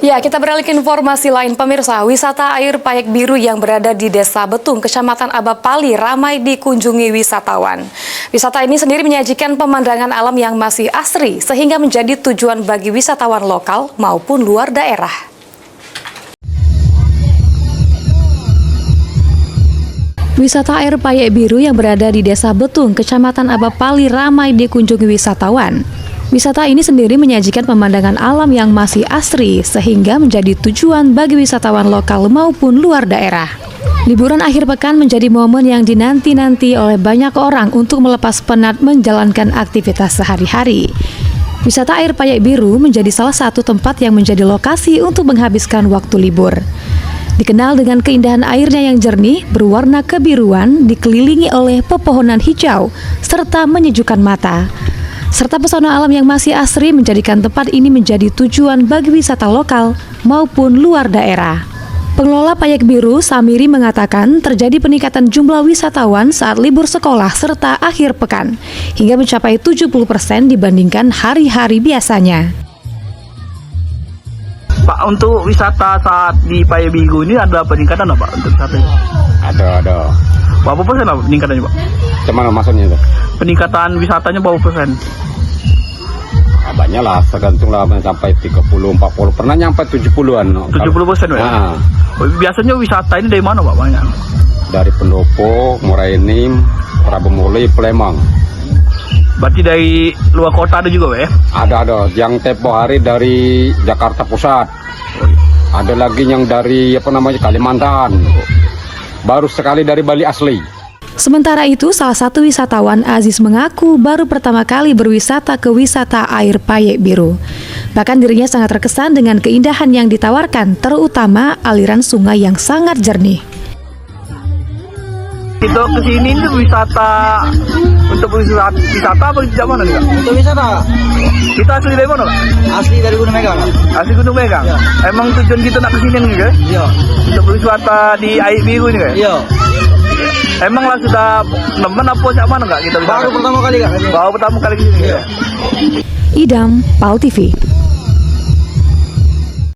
Ya, kita beralih ke informasi lain, pemirsa. Wisata air Payek Biru yang berada di Desa Betung, Kecamatan Abapali, ramai dikunjungi wisatawan. Wisata ini sendiri menyajikan pemandangan alam yang masih asri, sehingga menjadi tujuan bagi wisatawan lokal maupun luar daerah. Wisata air Payek Biru yang berada di Desa Betung, Kecamatan Abapali, ramai dikunjungi wisatawan. Wisata ini sendiri menyajikan pemandangan alam yang masih asri, sehingga menjadi tujuan bagi wisatawan lokal maupun luar daerah. Liburan akhir pekan menjadi momen yang dinanti-nanti oleh banyak orang untuk melepas penat menjalankan aktivitas sehari-hari. Wisata air Payek Biru menjadi salah satu tempat yang menjadi lokasi untuk menghabiskan waktu libur. Dikenal dengan keindahan airnya yang jernih, berwarna kebiruan, dikelilingi oleh pepohonan hijau, serta menyejukkan mata. Serta pesona alam yang masih asri menjadikan tempat ini menjadi tujuan bagi wisata lokal maupun luar daerah. Pengelola Payek Biru, Samiri, mengatakan terjadi peningkatan jumlah wisatawan saat libur sekolah serta akhir pekan, hingga mencapai 70% dibandingkan hari-hari biasanya. Pak, untuk wisata saat di Payek Biru ini ada peningkatan apa, Pak, untuk wisatanya? Ada. Berapa persen apa peningkatannya, Pak? Gimana maksudnya itu? Peningkatan wisatanya berapa persen? Banyak lah, tergantung lah sampai 30, 40, pernah nyampe 70-an. 70%, Pak? Nah, biasanya wisata ini dari mana, Pak, banyak? dari Pendopo, Morainim, Prabomuli, Palembang. Berarti dari luar kota ada juga, Pak, ya? Ada. Yang tempo hari dari Jakarta Pusat. Ada lagi yang dari Kalimantan. Baru sekali dari Bali asli. Sementara itu, salah satu wisatawan, Aziz, mengaku baru pertama kali berwisata ke wisata air Payek Biru. Bahkan dirinya sangat terkesan dengan keindahan yang ditawarkan, terutama aliran sungai yang sangat jernih. Kita kesini itu wisata, untuk wisata apa tidak mana nih, Pak? Untuk wisata, Kita asli dari mana, Pak? asli dari Gunung Megang. Asli Gunung Megang? Ya. Emang tujuan kita nak kesini nih, Pak? Iya. Untuk berwisata di air biru ini, Pak? Iya. Emang lah sudah nemen apa siapa mana nggak kita wisata? Baru pertama kali, Kak. Baru pertama kali kesini. Iya. Idam, PAL TV.